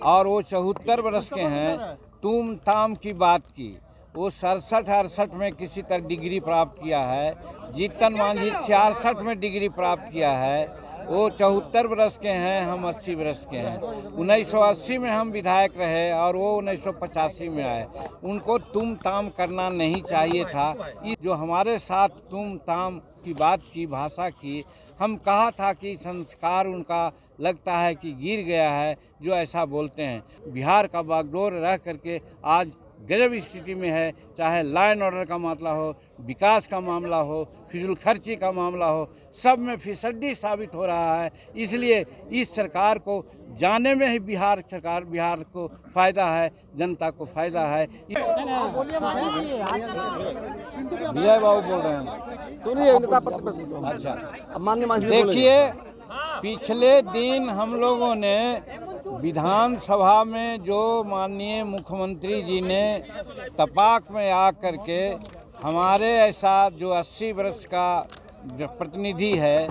और वो 74 बरस के हैं। तुम ताम की बात की, वो 67-68 में किसी तरह डिग्री प्राप्त किया है। जीतन मांझी 66 में डिग्री प्राप्त किया है। वो 74 बरस के हैं, हम 80 बरस के हैं। 1980 में हम विधायक रहे और वो 1985 में आए। उनको तुम ताम करना नहीं चाहिए था। जो हमारे साथ तुम ताम की बात की, भाषा की, हम कहा था कि संस्कार उनका लगता है कि गिर गया है जो ऐसा बोलते हैं। बिहार का बागडोर रह करके आज गजब स्थिति में है, चाहे लॉ एंड ऑर्डर का मामला हो, विकास का मामला हो, फिजूल खर्ची का मामला हो, सब में फिसड्डी साबित हो रहा है। इसलिए इस सरकार को जाने में ही बिहार को फ़ायदा है, जनता को फ़ायदा है। विजय बाबू बोल रहे हैं, सुनिए। अच्छा, माननीय देखिए, पिछले दिन हम लोगों ने विधानसभा में जो माननीय मुख्यमंत्री जी ने तपाक में आ करके हमारे ऐसा जो 80 वर्ष का प्रतिनिधि है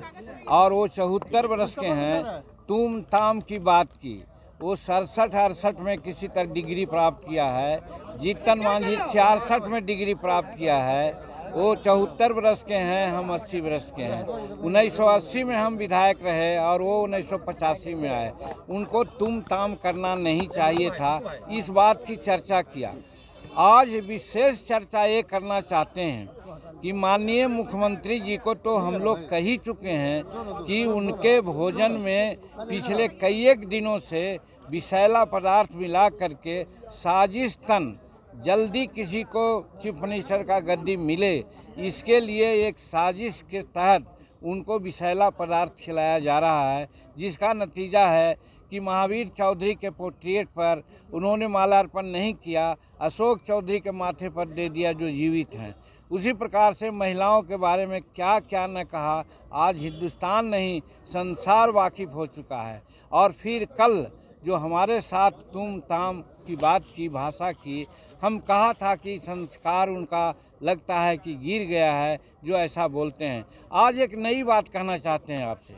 और वो 74 वर्ष के हैं, तुम ताम की बात की, वो 67-68 में किसी तरह डिग्री प्राप्त किया है। जीतन मांझी 66 में डिग्री प्राप्त किया है। वो 74 बरस के हैं, हम 80 बरस के हैं। 1980 में हम विधायक रहे और वो 1985 में आए। उनको तुम ताम करना नहीं चाहिए था। इस बात की चर्चा किया। आज विशेष चर्चा ये करना चाहते हैं कि माननीय मुख्यमंत्री जी को तो हम लोग कह ही चुके हैं कि उनके भोजन में पिछले कई एक दिनों से विषैला पदार्थ मिला करके साजिशतन जल्दी किसी को चीफ मिनिस्टर का गद्दी मिले, इसके लिए एक साजिश के तहत उनको विषैला पदार्थ खिलाया जा रहा है, जिसका नतीजा है कि महावीर चौधरी के पोर्ट्रेट पर उन्होंने माल्यार्पण नहीं किया, अशोक चौधरी के माथे पर दे दिया जो जीवित हैं। उसी प्रकार से महिलाओं के बारे में क्या क्या न कहा, आज हिंदुस्तान नहीं संसार वाकिफ हो चुका है। और फिर कल जो हमारे साथ तुम ताम की बात की, भाषा की, हम कहा था कि संस्कार उनका लगता है कि गिर गया है जो ऐसा बोलते हैं। आज एक नई बात कहना चाहते हैं आपसे।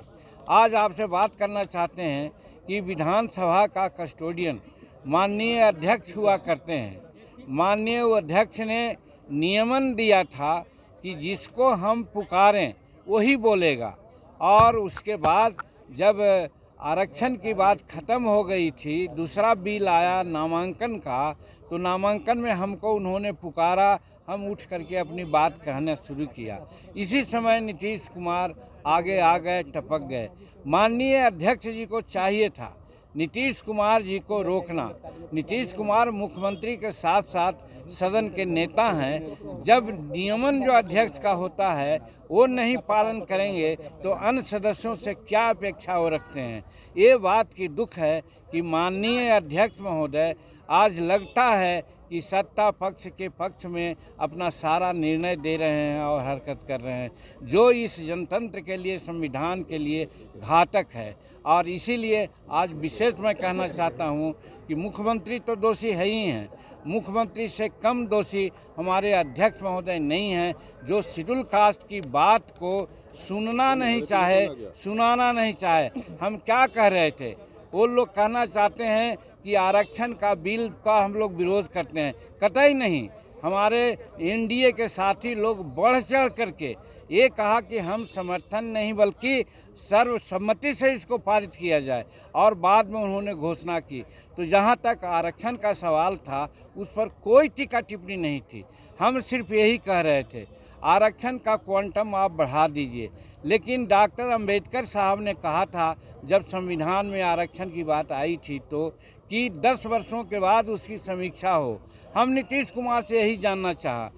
आज आपसे बात करना चाहते हैं कि विधानसभा का कस्टोडियन माननीय अध्यक्ष हुआ करते हैं। माननीय अध्यक्ष ने नियमन दिया था कि जिसको हम पुकारें वही बोलेगा। और उसके बाद जब आरक्षण की बात ख़त्म हो गई थी, दूसरा बिल आया नामांकन का, तो नामांकन में हमको उन्होंने पुकारा, हम उठ करके अपनी बात कहना शुरू किया। इसी समय नीतीश कुमार आगे आ गए, टपक गए। माननीय अध्यक्ष जी को चाहिए था नीतीश कुमार जी को रोकना। नीतीश कुमार मुख्यमंत्री के साथ साथ सदन के नेता हैं। जब नियमन जो अध्यक्ष का होता है वो नहीं पालन करेंगे तो अन्य सदस्यों से क्या अपेक्षा वो रखते हैं। ये बात की दुख है कि माननीय अध्यक्ष महोदय आज लगता है कि सत्ता पक्ष के पक्ष में अपना सारा निर्णय दे रहे हैं और हरकत कर रहे हैं, जो इस जनतंत्र के लिए, संविधान के लिए घातक है। और इसीलिए आज विशेष मैं कहना चाहता हूं कि मुख्यमंत्री तो दोषी है ही हैं, मुख्यमंत्री से कम दोषी हमारे अध्यक्ष महोदय नहीं हैं, जो शेड्यूल कास्ट की बात को सुनना नहीं चाहे, सुनाना नहीं चाहे। हम क्या कह रहे थे, वो लोग कहना चाहते हैं कि आरक्षण का बिल का हम लोग विरोध करते हैं। कतई नहीं, हमारे एनडीए के साथी लोग बढ़ चढ़ करके ये कहा कि हम समर्थन नहीं बल्कि सर्वसम्मति से इसको पारित किया जाए, और बाद में उन्होंने घोषणा की। तो जहाँ तक आरक्षण का सवाल था उस पर कोई टीका टिप्पणी नहीं थी। हम सिर्फ यही कह रहे थे आरक्षण का क्वांटम आप बढ़ा दीजिए। लेकिन डॉक्टर अंबेडकर साहब ने कहा था जब संविधान में आरक्षण की बात आई थी तो कि 10 वर्षों के बाद उसकी समीक्षा हो। हम नीतीश कुमार से यही जानना चाहा,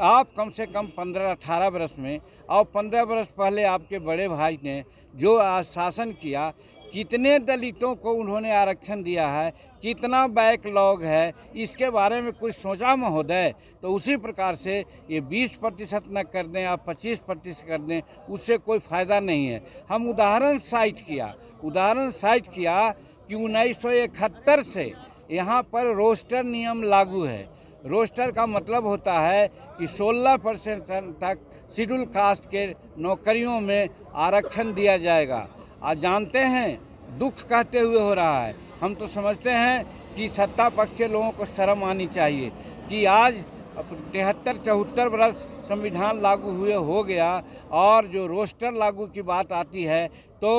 आप कम से कम 15-18 बरस में और 15 बरस पहले आपके बड़े भाई ने जो शासन किया, कितने दलितों को उन्होंने आरक्षण दिया है, कितना बैकलॉग है, इसके बारे में कुछ सोचा महोदय? तो उसी प्रकार से ये 20% न कर दें, आप 25% कर दें, उससे कोई फ़ायदा नहीं है। हम उदाहरण साइट किया कि 1971 से यहाँ पर रोस्टर नियम लागू है। रोस्टर का मतलब होता है कि 16% तक शेड्यूल कास्ट के नौकरियों में आरक्षण दिया जाएगा। आज जानते हैं दुख कहते हुए हो रहा है हम तो समझते हैं कि सत्ता पक्ष के लोगों को शर्म आनी चाहिए कि आज 73-74 वर्ष संविधान लागू हुए हो गया और जो रोस्टर लागू की बात आती है तो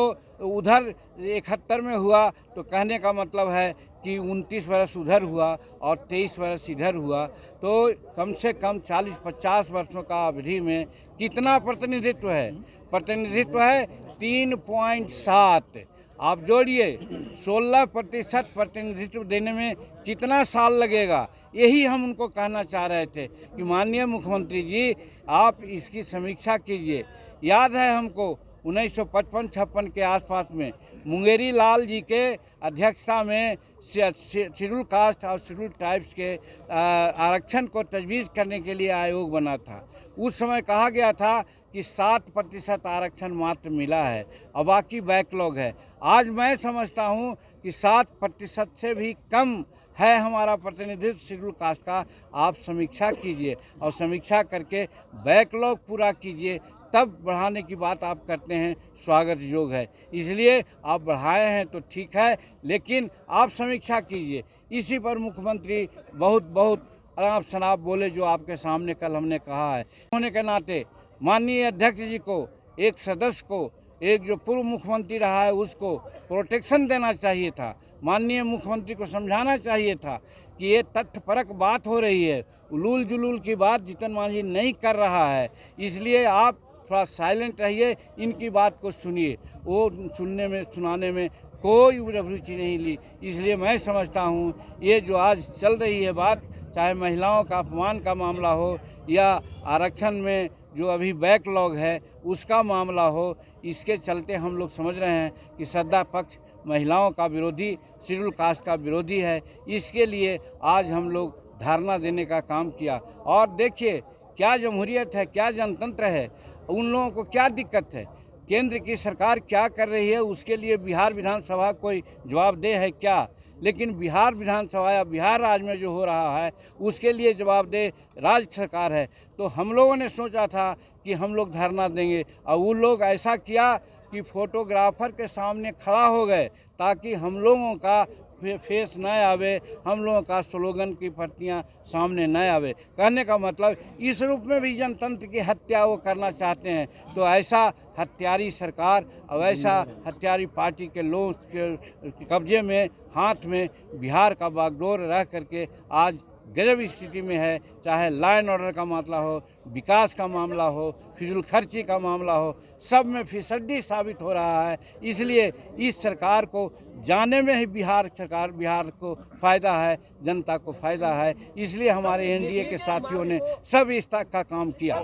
उधर 71 में हुआ, तो कहने का मतलब है कि 29 वर्ष उधर हुआ और 23 वर्ष इधर हुआ, तो कम से कम 40-50 वर्षों का अवधि में कितना प्रतिनिधित्व है? प्रतिनिधित्व है 3.7। आप जोड़िए 16% प्रतिनिधित्व देने में कितना साल लगेगा? यही हम उनको कहना चाह रहे थे कि माननीय मुख्यमंत्री जी, आप इसकी समीक्षा कीजिए। याद है हमको 1955-56 के आसपास में मुंगेरी लाल जी के अध्यक्षता में शेड्यूल कास्ट और शेड्यूल ट्राइब्स के आरक्षण को तजवीज़ करने के लिए आयोग बना था। उस समय कहा गया था कि 7% आरक्षण मात्र मिला है और बाकी बैकलॉग है। आज मैं समझता हूं कि 7% से भी कम है हमारा प्रतिनिधित्व शेड्यूल कास्ट का। आप समीक्षा कीजिए और समीक्षा करके बैकलॉग पूरा कीजिए, तब बढ़ाने की बात आप करते हैं, स्वागत योग है। इसलिए आप बढ़ाए हैं तो ठीक है, लेकिन आप समीक्षा कीजिए। इसी पर मुख्यमंत्री बहुत अनाप शनाप बोले, जो आपके सामने कल हमने कहा है। होने के नाते माननीय अध्यक्ष जी को, एक सदस्य को, एक जो पूर्व मुख्यमंत्री रहा है उसको प्रोटेक्शन देना चाहिए था। माननीय मुख्यमंत्री को समझाना चाहिए था कि ये तथ्यपरक बात हो रही है, उलूल जुलूल की बात जीतन मांझी नहीं कर रहा है, इसलिए आप थोड़ा साइलेंट रहिए, इनकी बात को सुनिए। वो सुनाने में कोई रुचि नहीं ली। इसलिए मैं समझता हूँ ये जो आज चल रही है बात, चाहे महिलाओं का अपमान का मामला हो या आरक्षण में जो अभी बैकलॉग है उसका मामला हो, इसके चलते हम लोग समझ रहे हैं कि सत्ता पक्ष महिलाओं का विरोधी, शेड्यूल कास्ट का विरोधी है। इसके लिए आज हम लोग धरना देने का काम किया। और देखिए क्या जमहूरियत है, क्या जनतंत्र है, उन लोगों को क्या दिक्कत है, केंद्र की सरकार क्या कर रही है उसके लिए बिहार विधानसभा कोई जवाबदेह है क्या? लेकिन बिहार विधानसभा या बिहार राज्य में जो हो रहा है उसके लिए जवाबदेह राज्य सरकार है। तो हम लोगों ने सोचा था कि हम लोग धरना देंगे और वो लोग ऐसा किया कि फोटोग्राफर के सामने खड़ा हो गए ताकि हम लोगों का फेस न आवे, हम लोगों का स्लोगन की प्रतियां सामने न आवे। कहने का मतलब इस रूप में भी जनतंत्र की हत्या वो करना चाहते हैं। तो ऐसा हत्यारी सरकार और ऐसा हत्यारी पार्टी के लोगों के कब्जे में, हाथ में बिहार का बागडोर रह करके आज गजब स्थिति में है। चाहे लॉ एंड ऑर्डर का मामला हो, विकास का मामला हो, फिजूल खर्ची का मामला हो, सब में फिसड्डी साबित हो रहा है। इसलिए इस सरकार को जाने में ही बिहार को फ़ायदा है, जनता को फ़ायदा है। इसलिए हमारे एनडीए के साथियों ने सब इस तक का काम किया।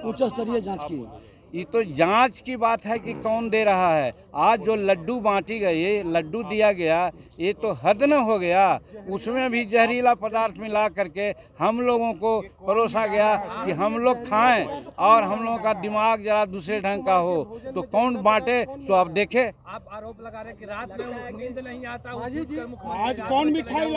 उच्च स्तरीय जांच की, ये तो जांच की बात है कि कौन दे रहा है। आज जो लड्डू बांटी गई, लड्डू दिया गया, ये तो हद न हो गया। उसमें भी जहरीला पदार्थ मिला करके हम लोगों को परोसा गया कि हम लोग खाएं और हम लोगों का दिमाग जरा दूसरे ढंग का हो। तो कौन बांटे, सो आप देखें। आप आरोप लगा रहे कि रात में नींद नहीं आता, आज कौन मिठाई